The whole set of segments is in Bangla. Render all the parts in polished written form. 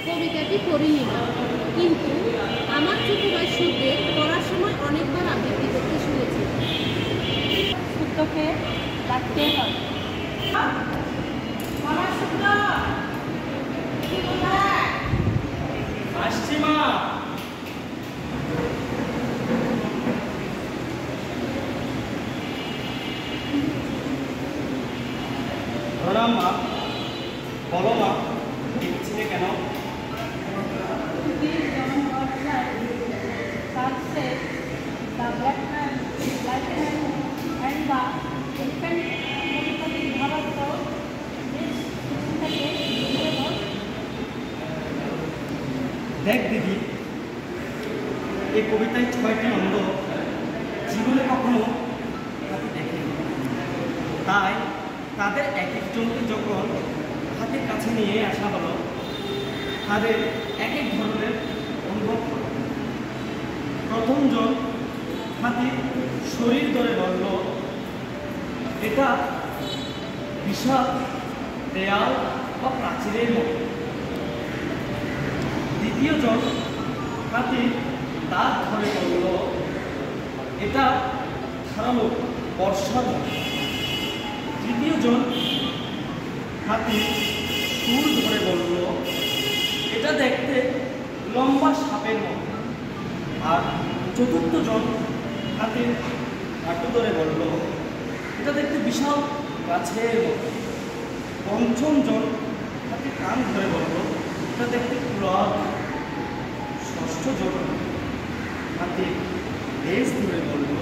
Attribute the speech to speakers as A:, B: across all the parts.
A: কবিতাটি পড়িনি না, কিন্তু আমার ছোট ভাই সুখদেব পড়ার সময় অনেকবার আবৃত্তি করতে শুনেছি। সত্যকে ডাকতে হয়।
B: আসছি মা। প্রণাম মা। বলো মা, দেখছিলে কেন? দেখ দিদি, এই কবিতায় 6টি অঙ্গ জীবনে কখনো হাতে দেখেনি, তাই তাদের এক একজনকে যখন হাতের কাছে নিয়ে আসা হলো, তাদের এক এক ধরনের অনুভব হলো। প্রথম জন হাতে শরীর ধরে বলল, এটা বিশাল দেয়াল বা প্রাচীরের মতো। দ্বিতীয় জন হাতে দাঁত ধরে বলল, এটা ধারালো বর্ষার মতো। তৃতীয় জন হাতে সুর ধরে বলল, এটা দেখতে লম্বা সাপের মতো। আর চতুর্থ জন হাতে হাঁটু ধরে বলল, এটা দেখতে বিশাল গাছের মতো। পঞ্চম জন হাতে কান ধরে বলল, এটা দেখতে কুড়াল। ষষ্ঠ জন হাতে লেজ ধরে বলল,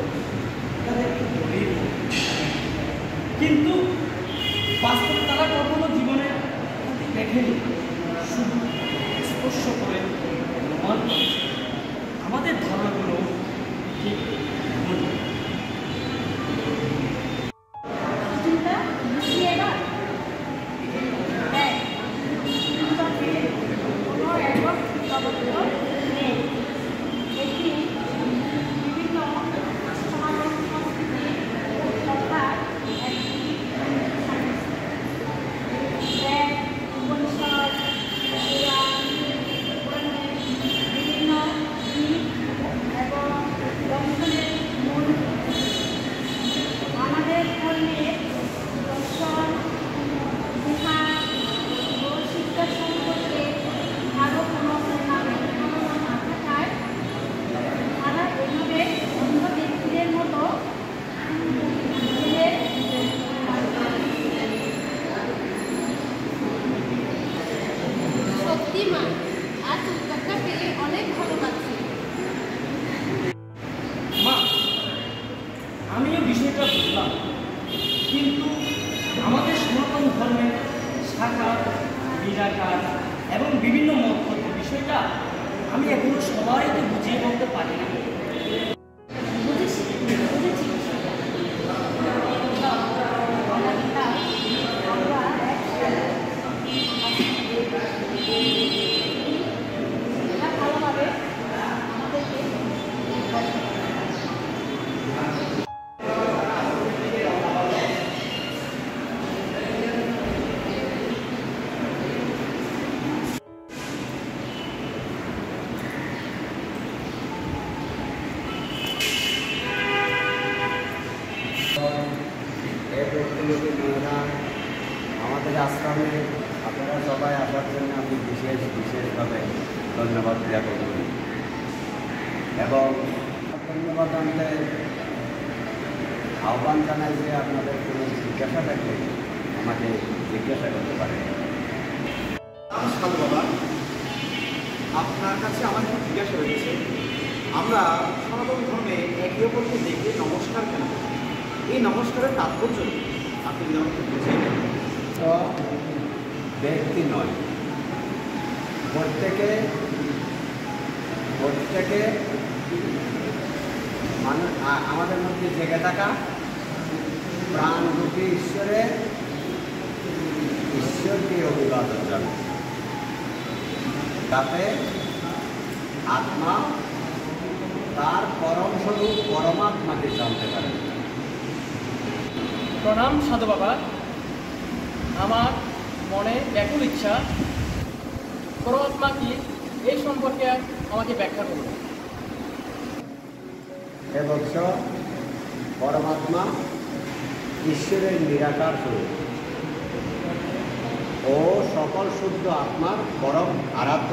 B: এটা দেখতে দড়ির মতো। কিন্তু বাস্তবে তারা কখনো জীবনে হাতে দেখেনি, শুধু স্পর্শ করে অনুমান করে। আমাদের ধারণাগুলো ঠিক এমনই। আমিও বিষয়টা বুঝলাম, কিন্তু আমাদের সনাতন ধর্মের শাখা নিরাকার এবং বিভিন্ন মত বিষয়টা আমি এখনো সবাইকে বুঝিয়ে বলতে পারি না।
C: আমাদের আশ্রমে আপনারা সবাই আসার জন্য আমি বিশেষভাবে ধন্যবাদ জ্ঞাপন করি এবং ধন্যবাদ জানতে আহ্বান জানাই যে আপনাদের কোনো জিজ্ঞাসা থাকলে আমাকে জিজ্ঞাসা করতে পারেন।
D: নমস্কার বাবা, আপনার কাছে আমার একটু জিজ্ঞাসা রয়েছে, আমরা সনাতন ধর্মে একে অপরকে দেখে নমস্কার কেন করি? এই নমস্কারের তাৎপর্য আপনি যদি আমাকে বুঝিয়ে দেন।
C: তো ব্যক্তি নয়, প্রত্যেকে মানুষ আমাদের মধ্যে জেগে থাকা প্রাণরূপী ঈশ্বরকে অভিবাদন জানায়, তাতে আত্মা তার পরম স্বরূপ পরমাত্মাকে জানতে পারে।
B: প্রণাম সাধু বাবা। আমার মনে ব্যাকুল ইচ্ছা, পরমাত্মা কি এই সম্পর্কে আমাকে ব্যাখ্যা করুন।
C: হে বৎস, পরমাত্মা ঈশ্বরের নিরাকার স্বরূপ ও সকল শুদ্ধ আত্মার পরম আরাধ্য।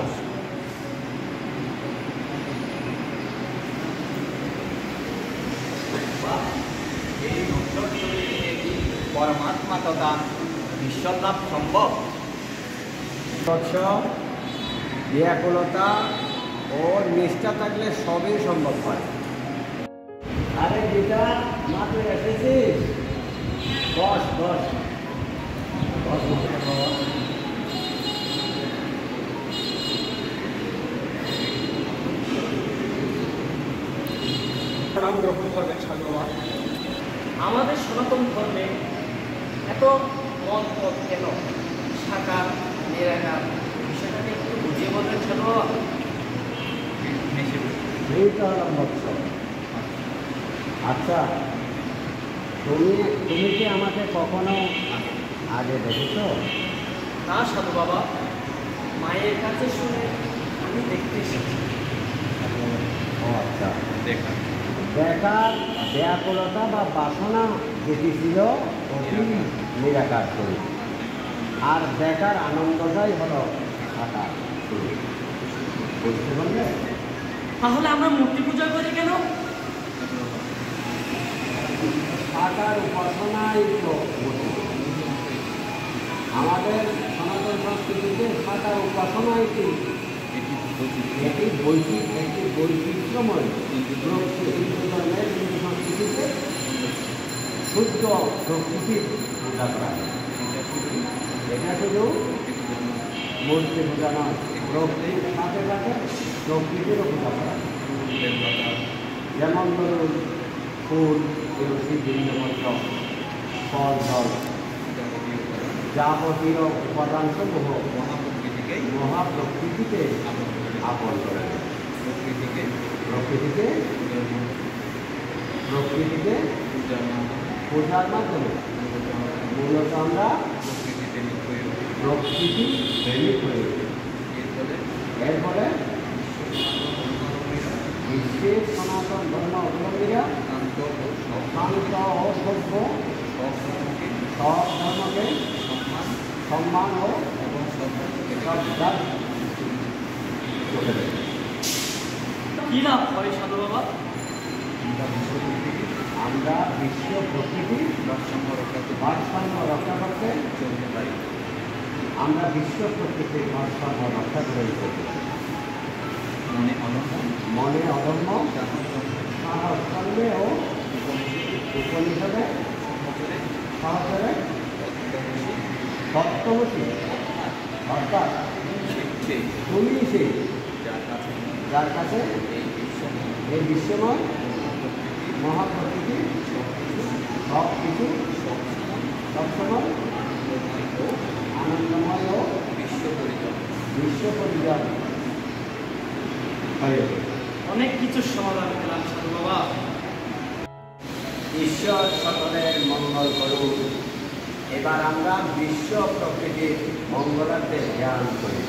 D: এই নশ্বর শরীর থেকে কি পরমাত্মা তথা ঈশ্বর লাভ সম্ভব?
C: বৎস, ব্যাকুলতা ও নিষ্ঠা থাকলে সবই সম্ভব হয়। আরে গীতা, মাত্র এসেছিস? বস বস বস বাবা।
D: নাম গ্রহণ করবেন সাধু বাবা।
B: আমাদের সনাতন ধর্মে এত মত পথ কেন? সাকার নিরাকার বিষয়টাকে একটু বুঝিয়ে বলবেন সাধু বাবা।
C: এইটা হলাম বৎস। আচ্ছা, তুমি কি আমাকে কখনো আগে দেখেছ?
B: না সাধু বাবা, মায়ের কাছে শুনে আমি দেখতে এসেছি।
C: ও আচ্ছা, দেখার ব্যাকুলতা বা বাসনা যেটি ছিল অতি নিরাকার স্বরূপ, আর দেখার আনন্দটাই হলো সাকার স্বরূপ। বুঝতে পারলে?
B: তাহলে আমরা মূর্তি পূজা করি কেন?
C: সাকার উপাসনাই তো মূর্তি। আমাদের সনাতন সংস্কৃতিতে সাকার উপাসনাই কি একটি বৈচিত্র্যময় হিন্দু ধর্মের হিন্দু সংস্কৃতিতে শুদ্ধ প্রকৃতির পূজা করা হয়। এটা শুধু মূর্তি পূজা নয়, প্রকৃতির সাথে সাথে প্রকৃতিরও পূজা করা হয়। যেমন ধরুন ফুল, তুলসী, বিল্বপত্র, ফল জল, যাবতীয় উপাদানসমূহ মহাপ্রকৃতিকে আপন করে। প্রকৃতিকে পূজার মাধ্যমে মূলত আমরা প্রকৃতি প্রেমিক হয়ে উঠি। এর ফলে বিশ্বের সনাতন ধর্ম অবলম্বীরা শান্ত ও সভ্য সব ধর্মকে সম্মান ও শ্রদ্ধার চোখে দেখে।
B: কি লাভ হয় সাধু বাবা?
C: আমরা বিশ্ব প্রকৃতি ভারসাম্য রক্ষা করতে চলতে পারি। আমরা বিশ্ব প্রকৃতির ভারসাম্য রক্ষা করে চলতে পারি। মনে অদম্য সাহস করলে ও উপনিষদে সহচরে সপ্তমশী, অর্থাৎ তুমি সে যার কাছে এই বিশ্বময় মহাপ্রকৃতি সব কিছু সবসময় আনন্দময় ও বিশ্ব পরিজন হয়ে ওঠে।
B: অনেক কিছুর সমাধান পেলাম সাধু বাবা।
C: ঈশ্বর সকলের মঙ্গল করুন। এবার আমরা বিশ্ব প্রকৃতির মঙ্গলার্থে ধ্যান করি।